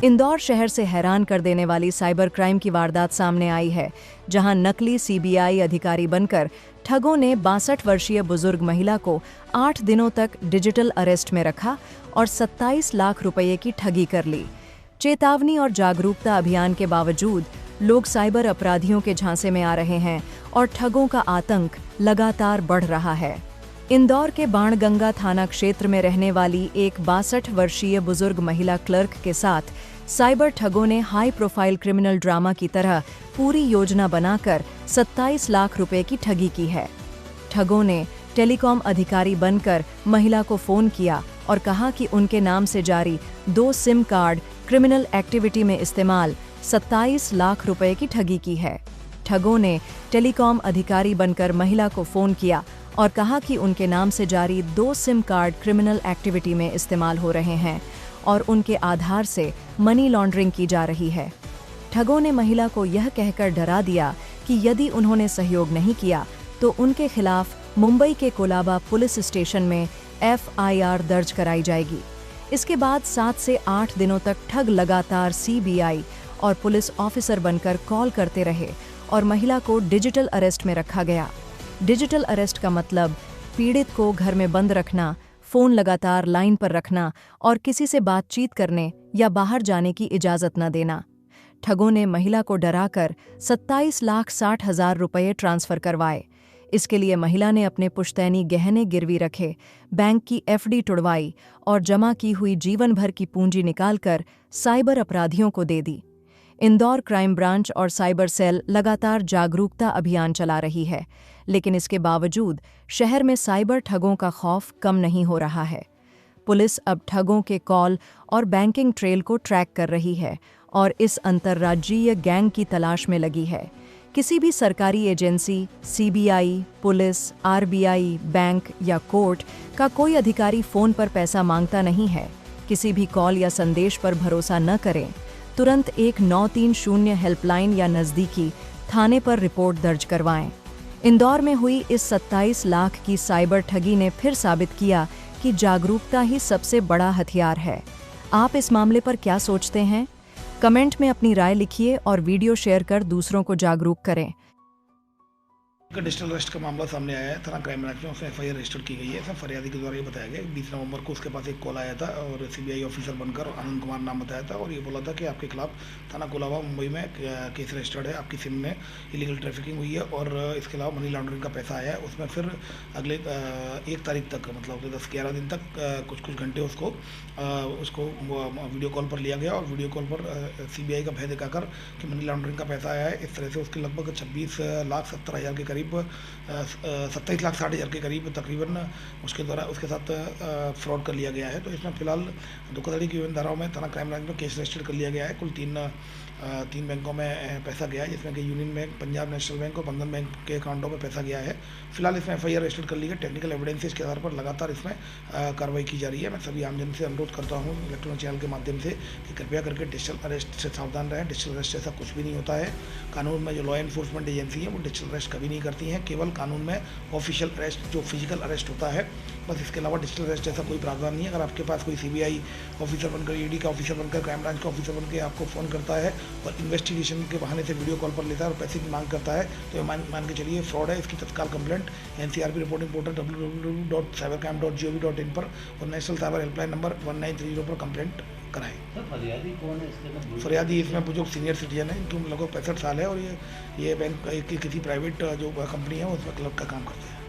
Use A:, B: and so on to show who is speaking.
A: इंदौर शहर से हैरान कर देने वाली साइबर क्राइम की वारदात सामने आई है, जहां नकली सीबीआई अधिकारी बनकर ठगों ने 62 वर्षीय बुजुर्ग महिला को 8 दिनों तक डिजिटल अरेस्ट में रखा और 27 लाख रुपये की ठगी कर ली। चेतावनी और जागरूकता अभियान के बावजूद लोग साइबर अपराधियों के झांसे में आ रहे हैं और ठगों का आतंक लगातार बढ़ रहा है। इंदौर के बाणगंगा थाना क्षेत्र में रहने वाली एक 62 वर्षीय बुजुर्ग महिला क्लर्क के साथ साइबर ठगों ने हाई प्रोफाइल क्रिमिनल ड्रामा की तरह पूरी योजना बनाकर 27 लाख रुपए की ठगी की है। ठगों ने टेलीकॉम अधिकारी बनकर महिला को फोन किया और कहा कि उनके नाम से जारी 2 सिम कार्ड क्रिमिनल एक्टिविटी में इस्तेमाल 27 लाख रुपए की ठगी की है। ठगों ने टेलीकॉम अधिकारी बनकर महिला को फोन किया और कहा कि उनके नाम से जारी 2 सिम कार्ड क्रिमिनल एक्टिविटी में इस्तेमाल हो रहे हैं और उनके आधार से मनी लॉन्ड्रिंग की जा रही है। ठगों ने महिला को यह कहकर डरा दिया कि यदि उन्होंने सहयोग नहीं किया तो उनके खिलाफ मुंबई के कोलाबा पुलिस स्टेशन में FIR दर्ज कराई जाएगी। इसके बाद 7 से 8 दिनों तक ठग लगातार सीबीआई और पुलिस ऑफिसर बनकर कॉल करते रहे और महिला को डिजिटल अरेस्ट में रखा गया। डिजिटल अरेस्ट का मतलब पीड़ित को घर में बंद रखना, फोन लगातार लाइन पर रखना और किसी से बातचीत करने या बाहर जाने की इजाजत न देना। ठगों ने महिला को डराकर 27,60,000 रुपये ट्रांसफर करवाए। इसके लिए महिला ने अपने पुश्तैनी गहने गिरवी रखे, बैंक की FD तुड़वाई और जमा की हुई जीवन भर की पूंजी निकालकर साइबर अपराधियों को दे दी। इंदौर क्राइम ब्रांच और साइबर सेल लगातार जागरूकता अभियान चला रही है, लेकिन इसके बावजूद शहर में साइबर ठगों का खौफ कम नहीं हो रहा है। पुलिस अब ठगों के कॉल और बैंकिंग ट्रेल को ट्रैक कर रही है और इस अंतर्राज्यीय गैंग की तलाश में लगी है। किसी भी सरकारी agency, CBI, police, RBI, bank या कोर्ट का कोई अधिकारी फ़ोन पर पैसा मांगता नहीं है। किसी भी कॉल या संदेश पर भरोसा न करें। तुरंत 1930 हेल्पलाइन या नज़दीकी थाने पर रिपोर्ट दर्ज करवाएं। इंदौर में हुई इस 27 लाख की साइबर ठगी ने फिर साबित किया कि जागरूकता ही सबसे बड़ा हथियार है। आप इस मामले पर क्या सोचते हैं? कमेंट में अपनी राय लिखिए और वीडियो शेयर कर दूसरों को जागरूक करें।
B: डिजिटल अरेस्ट का मामला सामने आया है। थाना क्राइम ब्रांच में उसमें FIR रजिस्टर की गई है। सब फरियादी के द्वारा ये बताया गया 20 नवंबर को उसके पास एक कॉल आया था और CBI ऑफिसर बनकर आनंद कुमार नाम बताया था और ये बोला था कि आपके खिलाफ थाना कोलाबा मुंबई में केस रजिस्टर्ड है, आपकी सिम में इलीगल ट्रैफिकिंग हुई है और इसके अलावा मनी लॉन्ड्रिंग का पैसा आया है। उसमें फिर अगले 1 तारीख तक, मतलब 10-11 दिन तक कुछ घंटे उसको वीडियो कॉल पर लिया गया और वीडियो कॉल पर CBI का भय दिखाकर कि मनी लॉन्ड्रिंग का पैसा आया है। इस तरह से उसके लगभग 26,70,000 के करीब 27,60,000 के करीब तकरीबन उसके साथ फ्रॉड कर लिया गया है। तो इसमें फिलहाल धोखाधड़ी की विभिन्न धाराओं में थाना क्राइम ब्रांच में केस रजिस्टर कर लिया गया है। कुल 3 बैंकों में पैसा गया है, जिसमें कि union bank, Punjab national bank और बंधन बैंक के अकाउंटों में पैसा गया है। फिलहाल इसमें FIR रजिस्टर कर ली है। टेक्निकल एविडेंसेस के आधार पर लगातार इसमें कार्रवाई की जा रही है। मैं सभी आमजन से अनुरोध करता हूँ इलेक्ट्रॉनिक चैनल के माध्यम से कि कृपया करके डिजिटल अरेस्ट से सावधान रहें। डिजिटल अरेस्ट ऐसा कुछ भी नहीं होता है। कानून में जो लॉ एनफोर्समेंट एजेंसी है वो डिजिटल अरेस्ट कभी नहीं करती हैं। केवल कानून में ऑफिशियल अरेस्ट जो फिजिकल अरेस्ट होता है, बस इसके अलावा डिजिटल अरेस्ट ऐसा कोई प्रावधान नहीं है। अगर आपके पास कोई CBI ऑफिसर बनकर, ED का ऑफिसर बनकर, क्राइम ब्रांच का ऑफिसर बनकर आपको फ़ोन करता है और इन्वेस्टिगेशन के बहाने से वीडियो कॉल पर लेता है और पैसे की मांग करता है, तो ये मान के चलिए फ्रॉड है। इसकी तत्काल complaint NCRP reporting portal www.cybercrime.gov.in पर और नेशनल साइबर हेल्पलाइन नंबर 1930 पर कंप्लेंट कराएं।
C: फरियादी कौन है इसके?
B: फरियादी इसमें बुजुर्ग सीनियर सिटीजन है, इनकी उम्र लगभग 65 साल है और ये बैंक किसी प्राइवेट जो कंपनी है उसमें क्लर्क का काम करते हैं।